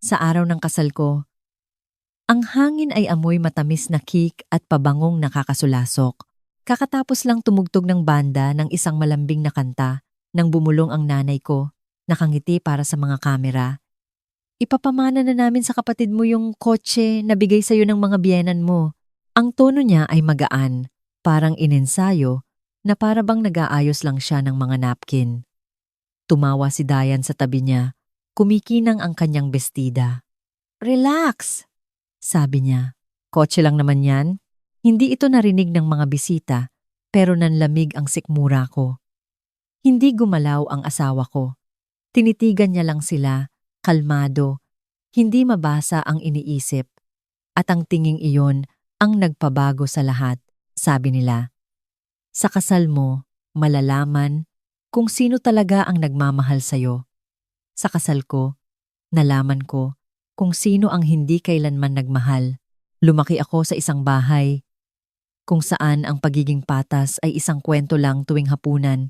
sa araw ng kasal ko. Ang hangin ay amoy matamis na cake at pabangong nakakasulasok. Kakatapos lang tumugtog ng banda ng isang malambing na kanta nang bumulong ang nanay ko, nakangiti para sa mga kamera. Ipapamana na namin sa kapatid mo yung kotse na bigay sa'yo ng mga biyenan mo. Ang tono niya ay magaan, parang inensayo na para bang nag-aayos lang siya ng mga napkin. Tumawa si Dayan sa tabi niya, kumikinang ang kanyang bestida. Relax, sabi niya. Kotse lang naman yan. Hindi ito narinig ng mga bisita, pero nanlamig ang sikmura ko. Hindi gumalaw ang asawa ko. Tinitigan niya lang sila, kalmado, hindi mabasa ang iniisip. At ang tinging iyon ang nagpabago sa lahat, sabi nila. Sa kasal mo, malalaman kung sino talaga ang nagmamahal sa'yo. Sa kasal ko, nalaman ko kung sino ang hindi kailanman nagmahal. Lumaki ako sa isang bahay kung saan ang pagiging patas ay isang kwento lang tuwing hapunan,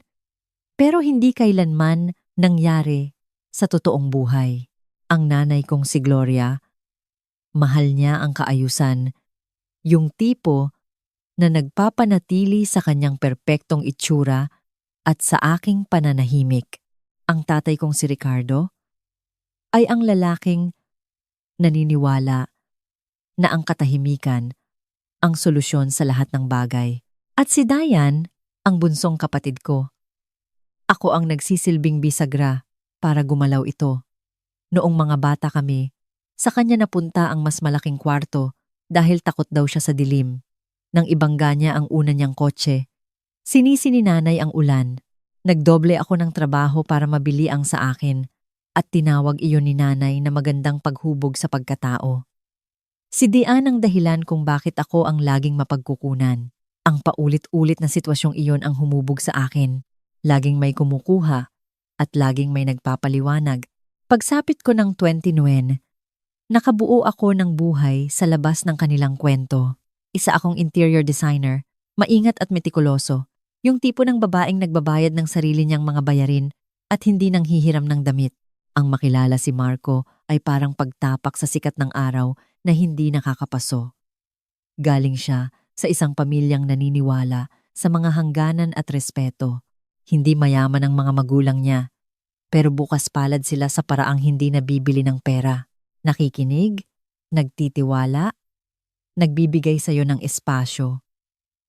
pero hindi kailanman nangyari sa totoong buhay. Ang nanay kong si Gloria, mahal niya ang kaayusan, yung tipo na nagpapanatili sa kanyang perpektong itsura at sa aking pananahimik. Ang tatay kong si Ricardo ay ang lalaking naniniwala na ang katahimikan ang solusyon sa lahat ng bagay. At si Dayan, ang bunsong kapatid ko. Ako ang nagsisilbing bisagra para gumalaw ito. Noong mga bata kami, sa kanya napunta ang mas malaking kwarto dahil takot daw siya sa dilim. Nang ibangga niya ang una niyang kotse, sinisi ni nanay ang ulan. Nagdoble ako ng trabaho para mabili ang sa akin at tinawag iyon ni nanay na magandang paghubog sa pagkatao. Si Dian ang dahilan kung bakit ako ang laging mapagkukunan. Ang paulit-ulit na sitwasyong iyon ang humubog sa akin. Laging may kumukuha at laging may nagpapaliwanag. Pagsapit ko ng 29, nakabuo ako ng buhay sa labas ng kanilang kwento. Isa akong interior designer, maingat at metikuloso. Yung tipo ng babaeng nagbabayad ng sarili niyang mga bayarin at hindi nang hihiram ng damit. Ang makilala si Marco ay parang pagtapak sa sikat ng araw na hindi nakakapaso. Galing siya sa isang pamilyang naniniwala sa mga hangganan at respeto. Hindi mayaman ang mga magulang niya, pero bukas palad sila sa paraang hindi nabibili ng pera. Nakikinig, nagtitiwala, nagbibigay sa'yo ng espasyo.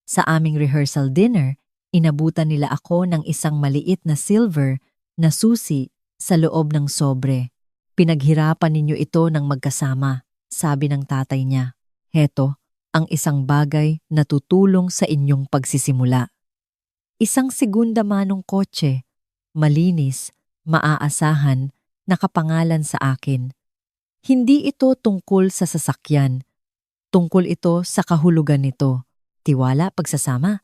Sa aming rehearsal dinner, inabutan nila ako ng isang maliit na silver na susi sa loob ng sobre. Pinaghirapan ninyo ito ng magkasama, sabi ng tatay niya. Heto, ang isang bagay na tutulong sa inyong pagsisimula. Isang segunda manong kotse, malinis, maaasahan, nakapangalan sa akin. Hindi ito tungkol sa sasakyan. Tungkol ito sa kahulugan nito. Tiwala, pagsasama.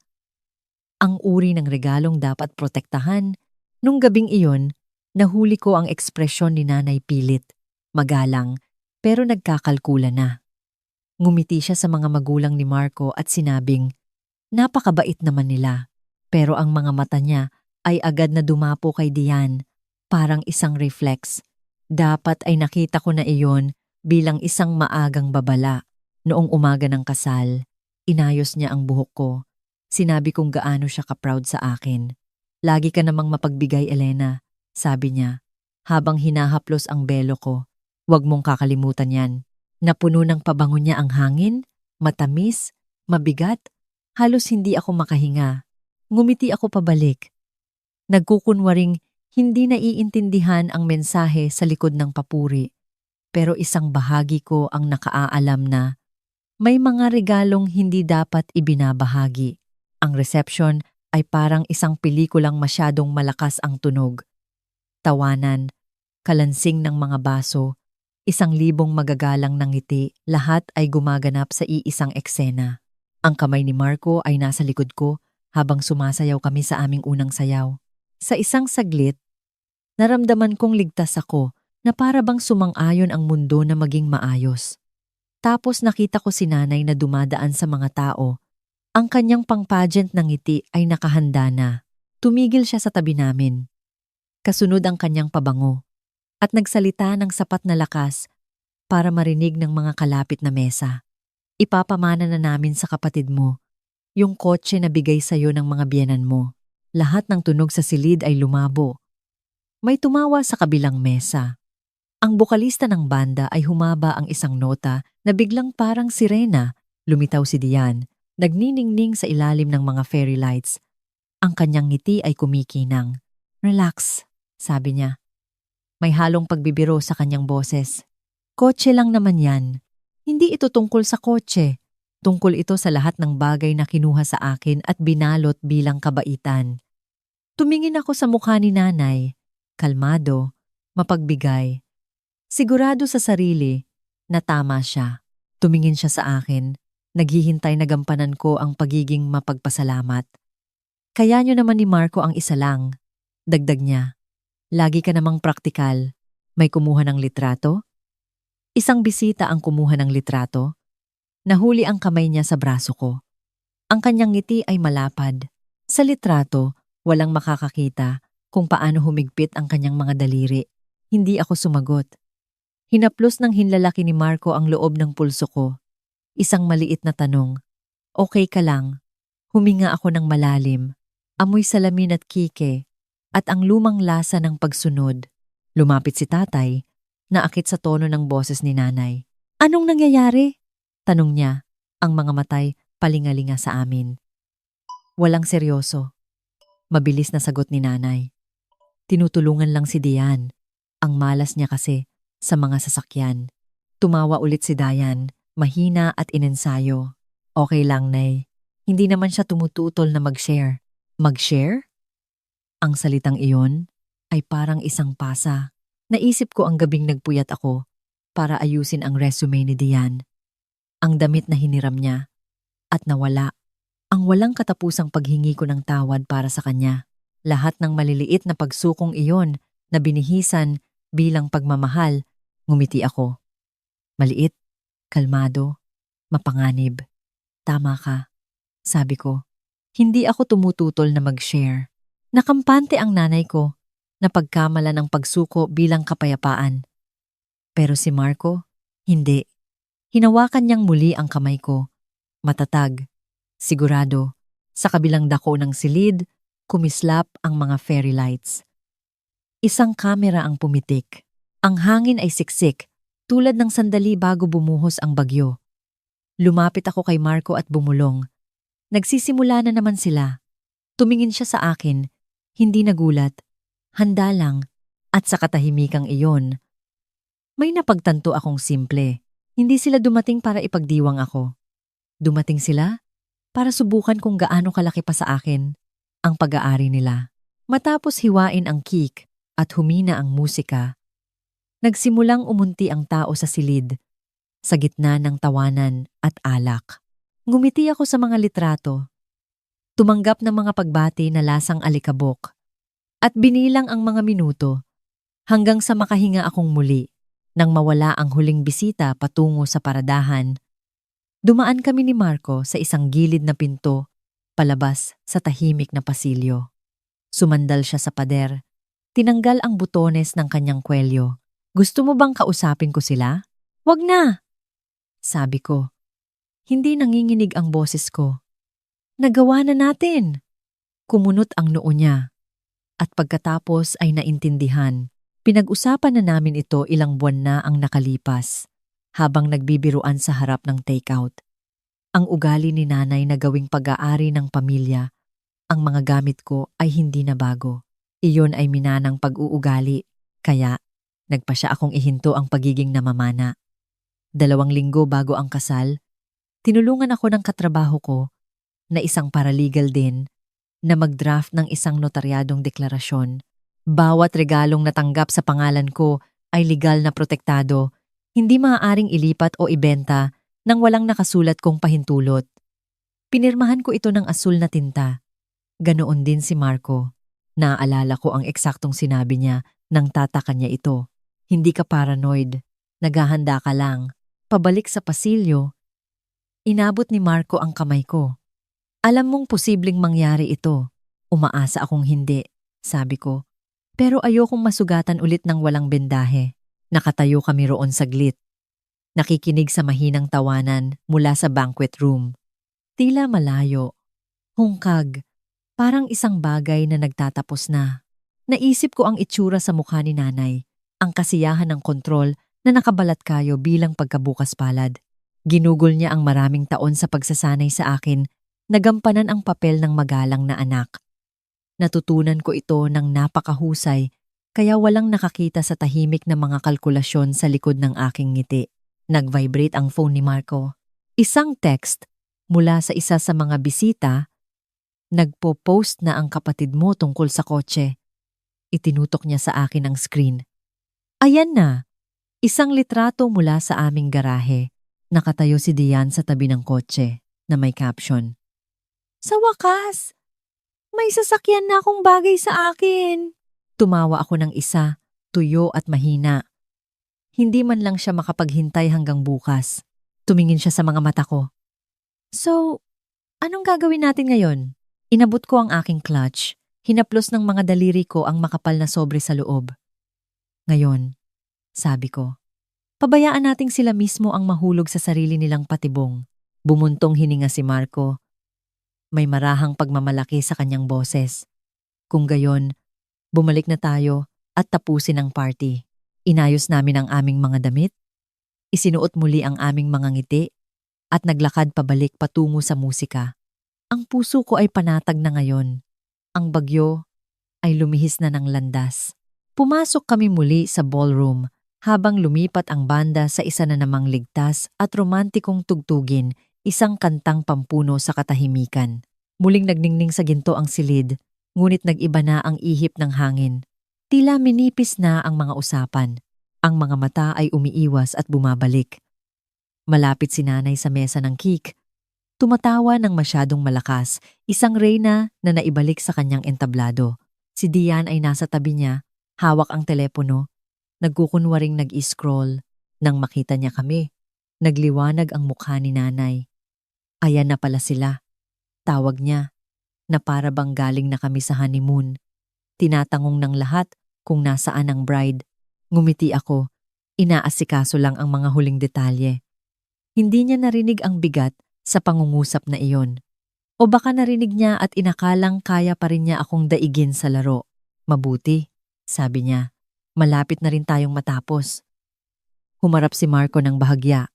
Ang uri ng regalong dapat protektahan. Nung gabing iyon, nahuli ko ang ekspresyon ni Nanay pilit. Magalang, pero nagkakalkula na. Ngumiti siya sa mga magulang ni Marco at sinabing, napakabait naman nila. Pero ang mga mata niya ay agad na dumapo kay Dian, parang isang reflex. Dapat ay nakita ko na iyon bilang isang maagang babala. Noong umaga ng kasal, inayos niya ang buhok ko. Sinabi kong gaano siya ka-proud sa akin. Lagi ka namang mapagbigay, Elena, sabi niya, habang hinahaplos ang belo ko. Huwag mong kakalimutan yan. Napuno ng pabango niya ang hangin, matamis, mabigat, halos hindi ako makahinga. Ngumiti ako pabalik. Nagkukunwaring hindi naiintindihan ang mensahe sa likod ng papuri. Pero isang bahagi ko ang nakaaalam na may mga regalong hindi dapat ibinabahagi. Ang reception ay parang isang pelikulang masyadong malakas ang tunog. Tawanan, kalansing ng mga baso, 1,000 magagalang ng ngiti, lahat ay gumaganap sa iisang eksena. Ang kamay ni Marco ay nasa likod ko habang sumasayaw kami sa aming unang sayaw. Sa isang saglit, naramdaman kong ligtas ako na para bang sumang-ayon ang mundo na maging maayos. Tapos nakita ko si nanay na dumadaan sa mga tao. Ang kanyang pang-pageant ng ngiti ay nakahanda na. Tumigil siya sa tabi namin. Kasunod ang kanyang pabango. At nagsalita ng sapat na lakas para marinig ng mga kalapit na mesa. Ipapamana na namin sa kapatid mo yung kotse na bigay sa'yo ng mga biyenan mo. Lahat ng tunog sa silid ay lumabo. May tumawa sa kabilang mesa. Ang bokalista ng banda ay humaba ang isang nota na biglang parang sirena. Lumitaw si Dian, nagniningning sa ilalim ng mga fairy lights. Ang kanyang ngiti ay kumikinang. Relax, sabi niya. May halong pagbibiro sa kanyang boses. Kotse lang naman yan. Hindi ito tungkol sa kotse. Tungkol ito sa lahat ng bagay na kinuha sa akin at binalot bilang kabaitan. Tumingin ako sa mukha ni nanay. Kalmado, mapagbigay. Sigurado sa sarili na tama siya. Tumingin siya sa akin. Naghihintay na gampanan ko ang pagiging mapagpasalamat. Kaya nyo naman ni Marco ang isa lang. Dagdag niya. Lagi ka namang praktikal. May kumuha ng litrato? Isang bisita ang kumuha ng litrato. Nahuli ang kamay niya sa braso ko. Ang kanyang ngiti ay malapad. Sa litrato, walang makakakita kung paano humigpit ang kanyang mga daliri. Hindi ako sumagot. Hinaplos ng hinlalaki ni Marco ang loob ng pulso ko. Isang maliit na tanong. Okay ka lang? Huminga ako ng malalim. Amoy salamin at kike. At ang lumang lasa ng pagsunod. Lumapit si tatay. Naakit sa tono ng boses ni nanay. Anong nangyayari? Tanong niya. Ang mga matay palingalinga sa amin. Walang seryoso. Mabilis na sagot ni nanay. Tinutulungan lang si Dian. Ang malas niya kasi sa mga sasakyan. Tumawa ulit si Dayan, mahina at inensayo. Okay lang, Nay. Hindi naman siya tumututol na mag-share. Mag-share? Ang salitang iyon ay parang isang pasa. Naisip ko ang gabing nagpuyat ako para ayusin ang resume ni Dian. Ang damit na hiniram niya at nawala. Ang walang katapusang paghingi ko ng tawad para sa kanya. Lahat ng maliliit na pagsukong iyon na binihisan bilang pagmamahal, ngumiti ako. Maliit, kalmado, mapanganib. Tama ka, sabi ko. Hindi ako tumututol na mag-share. Nakampante ang nanay ko na pagkamala ng pagsuko bilang kapayapaan. Pero si Marco, hindi. Hinawakan niyang muli ang kamay ko. Matatag, sigurado. Sa kabilang dako ng silid, kumislap ang mga fairy lights. Isang kamera ang pumitik. Ang hangin ay siksik, tulad ng sandali bago bumuhos ang bagyo. Lumapit ako kay Marco at bumulong. Nagsisimula na naman sila. Tumingin siya sa akin, hindi nagulat, handa lang, at sa katahimikang iyon. May napagtanto akong simple. Hindi sila dumating para ipagdiwang ako. Dumating sila para subukan kung gaano kalaki pa sa akin ang pag-aari nila. Matapos hiwain ang cake at humina ang musika, nagsimulang umunti ang tao sa silid, sa gitna ng tawanan at alak. Ngumiti ako sa mga litrato, tumanggap ng mga pagbati na lasang alikabok, at binilang ang mga minuto hanggang sa makahinga akong muli nang mawala ang huling bisita patungo sa paradahan. Dumaan kami ni Marco sa isang gilid na pinto, palabas sa tahimik na pasilyo. Sumandal siya sa pader. Tinanggal ang butones ng kanyang kwelyo. Gusto mo bang kausapin ko sila? Wag na! Sabi ko. Hindi nanginginig ang boses ko. Nagawa na natin! Kumunot ang noo niya. At pagkatapos ay naintindihan. Pinag-usapan na namin ito ilang buwan na ang nakalipas, habang nagbibiruan sa harap ng takeout. Ang ugali ni nanay na gawing pag-aari ng pamilya, ang mga gamit ko ay hindi na bago. Iyon ay minanang pag-uugali, kaya nagpa siya akong ihinto ang pagiging namamana. 2 linggo bago ang kasal, tinulungan ako ng katrabaho ko, na isang paralegal din, na mag-draft ng isang notaryadong deklarasyon. Bawat regalong natanggap sa pangalan ko ay legal na protektado, hindi maaaring ilipat o ibenta nang walang nakasulat kong pahintulot. Pinirmahan ko ito ng asul na tinta. Ganoon din si Marco. Naaalala ko ang eksaktong sinabi niya nang tatakan niya ito. Hindi ka paranoid. Naghahanda ka lang. Pabalik sa pasilyo. Inabot ni Marco ang kamay ko. Alam mong posibleng mangyari ito. Umaasa akong hindi, sabi ko. Pero ayokong masugatan ulit ng walang bendahe. Nakatayo kami roon saglit. nakikinig sa mahinang tawanan mula sa banquet room. Tila malayo, hungkag, parang isang bagay na nagtatapos na. Naisip ko ang itsura sa mukha ni nanay, ang kasiyahan ng kontrol na nakabalat kayo bilang pagkabukas palad. Ginugol niya ang maraming taon sa pagsasanay sa akin, nagampanan ang papel ng magalang na anak. Natutunan ko ito ng napakahusay, kaya walang nakakita sa tahimik na mga kalkulasyon sa likod ng aking ngiti. Nag-vibrate ang phone ni Marco. Isang text mula sa isa sa mga bisita. Nagpo-post na ang kapatid mo tungkol sa kotse. Itinutok niya sa akin ang screen. Ayan na, isang litrato mula sa aming garahe. Nakatayo si Dian sa tabi ng kotse na may caption. Sa wakas, may sasakyan na akong bagay sa akin. Tumawa ako ng isa, tuyo at mahina. Hindi man lang siya makapaghintay hanggang bukas. Tumingin siya sa mga mata ko. So, anong gagawin natin ngayon? Inabot ko ang aking clutch. Hinaplos ng mga daliri ko ang makapal na sobre sa loob. Ngayon, sabi ko, pabayaan nating sila mismo ang mahulog sa sarili nilang patibong. Bumuntong hininga si Marco. May marahang pagmamalaki sa kanyang boses. Kung gayon, bumalik na tayo at tapusin ang party. Inayos namin ang aming mga damit. Isinuot muli ang aming mga ngiti at naglakad pabalik patungo sa musika. Ang puso ko ay panatag na ngayon. Ang bagyo ay lumihis na ng landas. Pumasok kami muli sa ballroom habang lumipat ang banda sa isa na namang ligtas at romantikong tugtugin, isang kantang pampuno sa katahimikan. Muling nagningning sa ginto ang silid, ngunit nag-iba na ang ihip ng hangin. Tila minipis na ang mga usapan. Ang mga mata ay umiiwas at bumabalik. Malapit si nanay sa mesa ng cake. Tumatawa ng masyadong malakas, isang reyna na naibalik sa kanyang entablado. Si Dian ay nasa tabi niya, hawak ang telepono, nagkukunwaring nag-i-scroll. Nang makita niya kami, nagliwanag ang mukha ni nanay. Ayan na pala sila. Tawag niya, na para bang galing na kami sa honeymoon. Tinatangong ng lahat kung nasaan ang bride. Ngumiti ako, inaasikaso lang ang mga huling detalye. Hindi niya narinig ang bigat sa pangungusap na iyon. O baka narinig niya at inakalang kaya pa rin niya akong daigin sa laro. Mabuti, sabi niya. Malapit na rin tayong matapos. Humarap si Marco ng bahagya.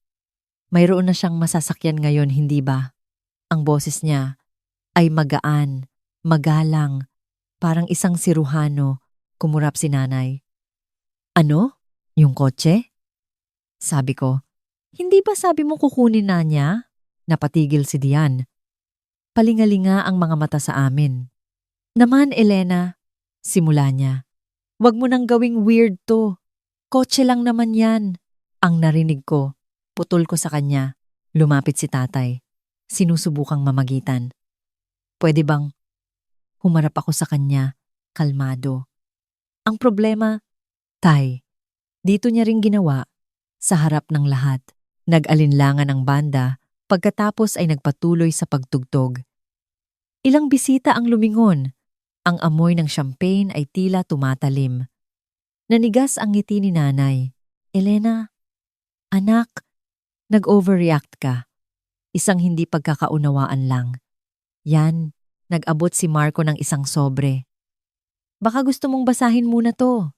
Mayroon na siyang masasakyan ngayon, hindi ba? Ang boses niya ay magaan, magalang, parang isang siruhano. Kumurap si nanay. Ano? Yung kotse? Sabi ko, hindi ba sabi mo kukunin na niya? Napatigil si Dian. Palingalinga ang mga mata sa amin. Naman, Elena, simula niya. Wag mo nang gawing weird to. Kotse lang naman yan. Ang narinig ko, putol ko sa kanya. Lumapit si tatay. Sinusubukang mamagitan. Pwede bang? Humarap ako sa kanya, kalmado. Ang problema, tay, dito niya ring ginawa, sa harap ng lahat. Nag-alinlangan ang banda. Pagkatapos ay nagpatuloy sa pagtugtog. Ilang bisita ang lumingon. Ang amoy ng champagne ay tila tumatalim. Nanigas ang ngiti ni nanay. Elena, anak, nag-overreact ka. Isang hindi pagkakaunawaan lang. Yan, nag-abot si Marco ng isang sobre. Baka gusto mong basahin muna to,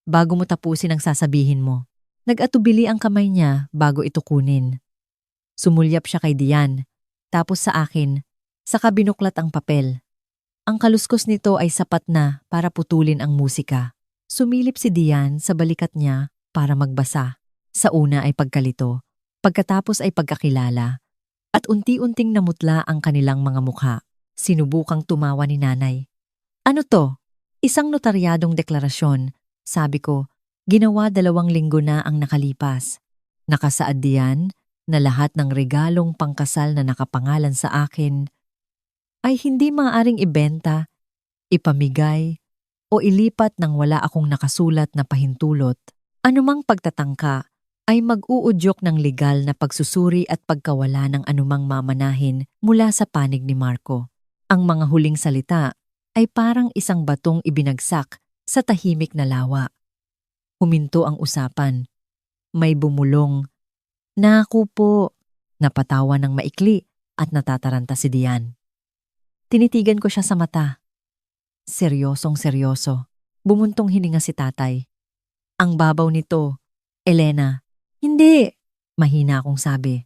bago mo tapusin ang sasabihin mo. Nag-atubili ang kamay niya bago ito kunin. Sumulyap siya kay Dian, tapos sa akin, saka binuklat ang papel. Ang kaluskos nito ay sapat na para putulin ang musika. Sumilip si Dian sa balikat niya para magbasa. Sa una ay pagkalito, pagkatapos ay pagkakilala, at unti-unting namutla ang kanilang mga mukha. Sinubukang tumawa ni nanay. Ano to? Isang notaryadong deklarasyon, sabi ko, ginawa 2 linggo na ang nakalipas. Nakasaad diyan na lahat ng regalong pangkasal na nakapangalan sa akin ay hindi maaaring ibenta, ipamigay, o ilipat nang wala akong nakasulat na pahintulot. Anumang pagtatangka ay mag-uudyok ng legal na pagsusuri at pagkawala ng anumang mamanahin mula sa panig ni Marco. Ang mga huling salita ay parang isang batong ibinagsak sa tahimik na lawa. Huminto ang usapan. May bumulong Naku po, napatawa ng maikli at natataranta si Dian. Tinitigan ko siya sa mata. Seryosong seryoso. Bumuntong hininga si tatay. Ang babaw nito, Elena. Hindi, mahina akong sabi.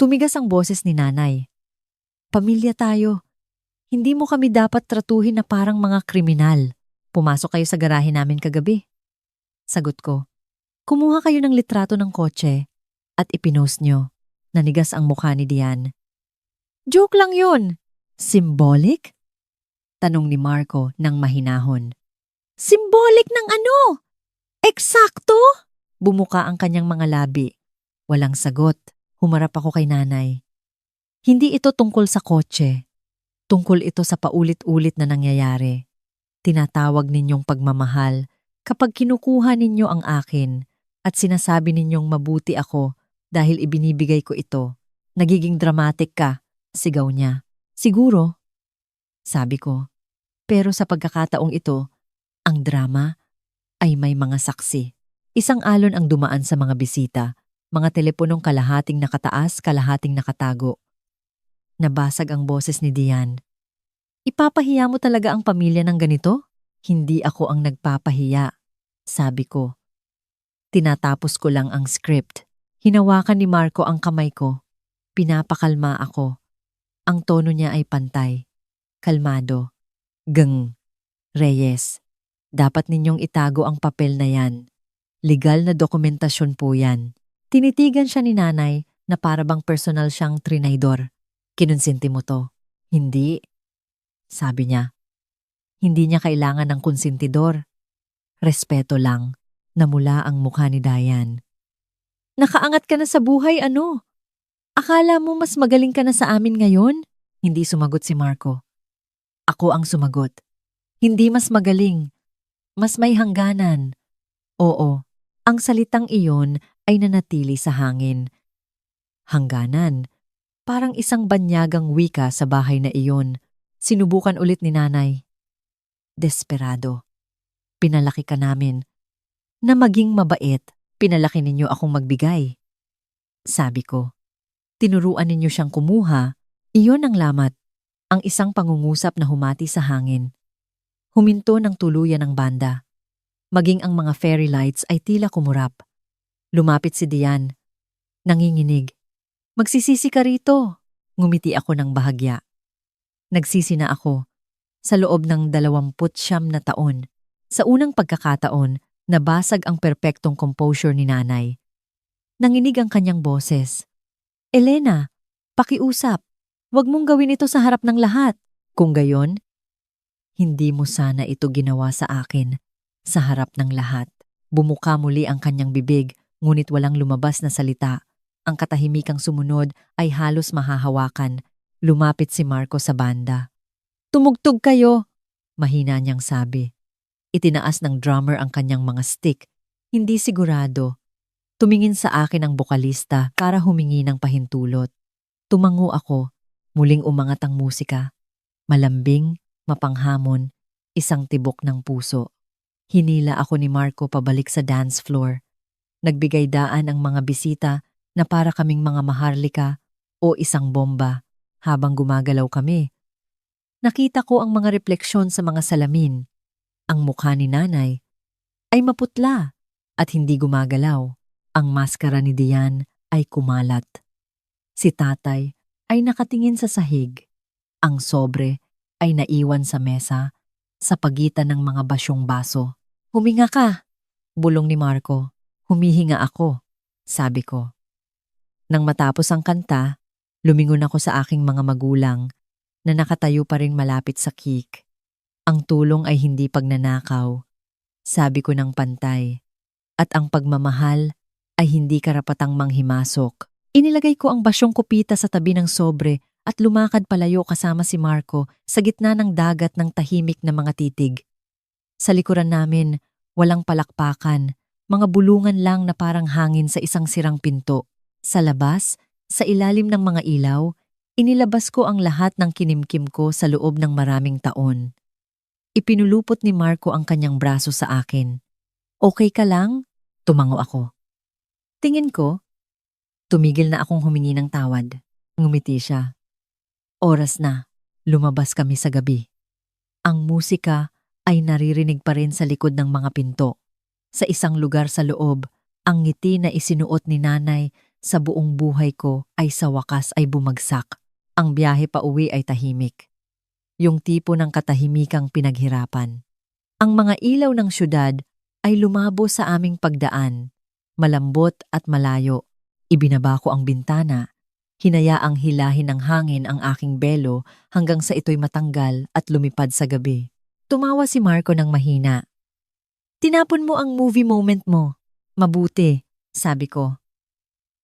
Tumigas ang boses ni nanay. Pamilya tayo. Hindi mo kami dapat tratuhin na parang mga kriminal. Pumasok kayo sa garahe namin kagabi. Sagot ko. Kumuha kayo ng litrato ng kotse at ipinost nyo. Nanigas ang mukha ni Dian. Joke lang yun. Symbolic? Tanong ni Marco ng mahinahon. Symbolic ng ano? Eksakto? Bumuka ang kanyang mga labi. Walang sagot. Humarap ako kay nanay. Hindi ito tungkol sa kotse. Tungkol ito sa paulit-ulit na nangyayari. Tinatawag ninyong pagmamahal kapag kinukuha ninyo ang akin at sinasabi ninyong mabuti ako dahil ibinibigay ko ito. Nagiging dramatic ka, sigaw niya. Siguro, sabi ko. Pero sa pagkakataong ito, ang drama ay may mga saksi. Isang alon ang dumaan sa mga bisita, mga teleponong kalahating nakataas, kalahating nakatago. Nabasag ang boses ni Dian. Ipapahiya mo talaga ang pamilya ng ganito? Hindi ako ang nagpapahiya, sabi ko. Tinatapos ko lang ang script. Hinawakan ni Marco ang kamay ko. Pinapakalma ako. Ang tono niya ay pantay. Kalmado. Reyes, dapat ninyong itago ang papel na yan. Legal na dokumentasyon po yan. Tinitigan siya ni nanay na para bang personal siyang trinaydor. Kinonsinti mo to. Hindi. Sabi niya. Hindi niya kailangan ng konsentidor. Respeto lang. Namula ang mukha ni Dian. Nakaangat ka na sa buhay, ano? Akala mo mas magaling ka na sa amin ngayon? Hindi sumagot si Marco. Ako ang sumagot. Hindi mas magaling. Mas may hangganan. Oo, ang salitang iyon ay nanatili sa hangin. Hangganan. Parang isang banyagang wika sa bahay na iyon. Sinubukan ulit ni nanay. Desperado. Pinalaki ka namin. Na maging mabait, pinalaki ninyo akong magbigay. Sabi ko. Tinuruan ninyo siyang kumuha. Iyon ang lamat. Ang isang pangungusap na humati sa hangin. Huminto ng tuluyan ang banda. Maging ang mga fairy lights ay tila kumurap. Lumapit si Dian. Nanginginig. Magsisisi ka rito. Ngumiti ako ng bahagya. Nagsisi na ako. Sa loob ng 29 na taon, sa unang pagkakataon, nabasag ang perpektong composure ni nanay. Nanginig ang kanyang boses. Elena, pakiusap. Huwag mong gawin ito sa harap ng lahat. Kung gayon, hindi mo sana ito ginawa sa akin. Sa harap ng lahat. Bumuka muli ang kanyang bibig, ngunit walang lumabas na salita. Ang katahimikang sumunod ay halos mahahawakan. Lumapit si Marco sa banda. Tumugtog kayo, mahina niyang sabi. Itinaas ng drummer ang kanyang mga stick. Hindi sigurado. Tumingin sa akin ang bokalista para humingi ng pahintulot. Tumango ako. Muling umangat ang musika. Malambing, mapanghamon, isang tibok ng puso. Hinila ako ni Marco pabalik sa dance floor. Nagbigay daan ang mga bisita na para kaming mga maharlika o isang bomba habang gumagalaw kami. Nakita ko ang mga refleksyon sa mga salamin. Ang mukha ni nanay ay maputla at hindi gumagalaw. Ang maskara ni Dian ay kumalat. Si tatay ay nakatingin sa sahig. Ang sobre ay naiwan sa mesa sa pagitan ng mga basyong baso. Huminga ka, bulong ni Marco. Humihinga ako, sabi ko. Nang matapos ang kanta, lumingon ako sa aking mga magulang na nakatayo pa rin malapit sa cake. Ang tulong ay hindi pagnanakaw, sabi ko ng pantay. At ang pagmamahal ay hindi karapatang manghimasok. Inilagay ko ang basyong kupita sa tabi ng sobre at lumakad palayo kasama si Marco sa gitna ng dagat ng tahimik na mga titig. Sa likuran namin, walang palakpakan, mga bulungan lang na parang hangin sa isang sirang pinto. Sa labas, sa ilalim ng mga ilaw, inilabas ko ang lahat ng kinimkim ko sa loob ng maraming taon. Ipinulupot ni Marco ang kanyang braso sa akin. Okay ka lang? Tumango ako. Tingin ko, Tumigil na akong humingi ng tawad. Ngumiti siya. Oras na. Lumabas kami sa gabi. Ang musika ay naririnig pa rin sa likod ng mga pinto. Sa isang lugar sa loob, ang ngiti na isinuot ni nanay sa buong buhay ko ay sa wakas ay bumagsak. Ang biyahe pa uwi ay tahimik. Yung tipo ng katahimikang pinaghirapan. Ang mga ilaw ng syudad ay lumabo sa aming pagdaan. Malambot at malayo. Ibinaba ko ang bintana. Hinayaang hilahin ng hangin ang aking belo hanggang sa ito'y matanggal at lumipad sa gabi. Tumawa si Marco ng mahina. Tinapon mo ang movie moment mo. Mabuti, sabi ko.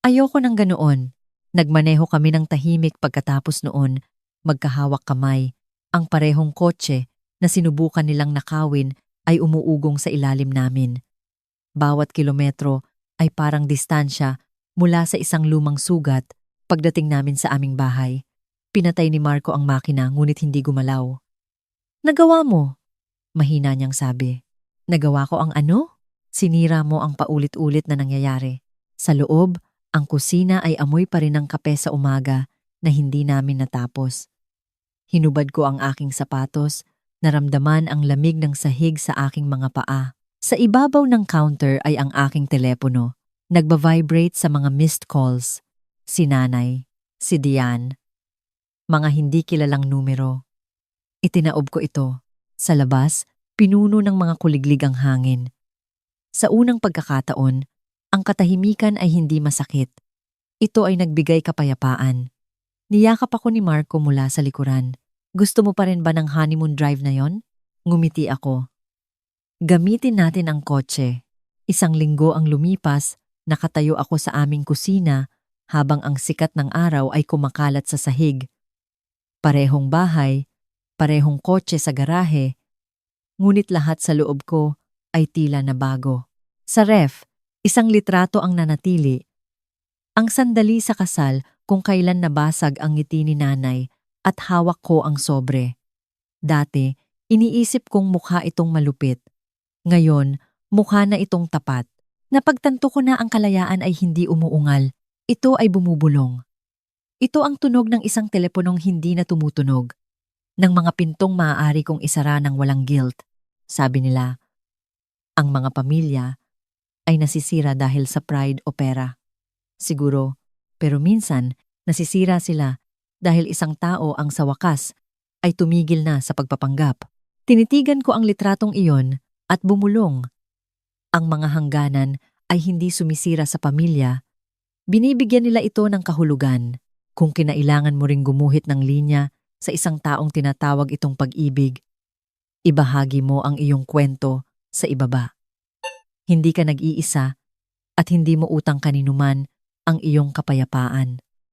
Ayoko ng ganoon. Nagmaneho kami ng tahimik pagkatapos noon, magkahawak kamay. Ang parehong kotse na sinubukan nilang nakawin ay umuugong sa ilalim namin. Bawat kilometro ay parang distansya mula sa isang lumang sugat pagdating namin sa aming bahay. Pinatay ni Marco ang makina ngunit hindi gumalaw. Nagawa mo? Mahina niyang sabi. Nagawa ko ang ano? Sinira mo ang paulit-ulit na nangyayari. Sa loob, ang kusina ay amoy pa rin ng kape sa umaga na hindi namin natapos. Hinubad ko ang aking sapatos, naramdaman ang lamig ng sahig sa aking mga paa. Sa ibabaw ng counter ay ang aking telepono. Nagba-vibrate sa mga missed calls. Si nanay, si Diane. Mga hindi kilalang numero. Itinaob ko ito. Sa labas, pinuno ng mga kuliglig ang hangin. Sa unang pagkakataon, ang katahimikan ay hindi masakit. Ito ay nagbigay kapayapaan. Niyakap ako ni Marco mula sa likuran. Gusto mo pa rin ba ng honeymoon drive na yon? Ngumiti ako. Gamitin natin ang kotse. Isang linggo ang lumipas, nakatayo ako sa aming kusina habang ang sikat ng araw ay kumakalat sa sahig. Parehong bahay, parehong kotse sa garahe, ngunit lahat sa loob ko ay tila na bago. Sa ref, isang litrato ang nanatili. Ang sandali sa kasal kung kailan nabasag ang ngiti ni nanay at hawak ko ang sobre. Dati, iniisip kong mukha itong malupit. Ngayon, mukha na itong tapat. Napagtanto ko na ang kalayaan ay hindi umuungal. Ito ay bumubulong. Ito ang tunog ng isang teleponong hindi na tumutunog. Ng mga pintong maaari kong isara ng walang guilt. Sabi nila, ang mga pamilya ay nasisira dahil sa pride o pera. Siguro, pero minsan nasisira sila dahil isang tao ang sa wakas ay tumigil na sa pagpapanggap. Tinitigan ko ang litratong iyon at bumulong. Ang mga hangganan ay hindi sumisira sa pamilya. Binibigyan nila ito ng kahulugan. Kung kinailangan mo ring gumuhit ng linya sa isang taong tinatawag itong pag-ibig, ibahagi mo ang iyong kwento sa ibaba. Hindi ka nag-iisa at hindi mo utang kaninuman ang iyong kapayapaan.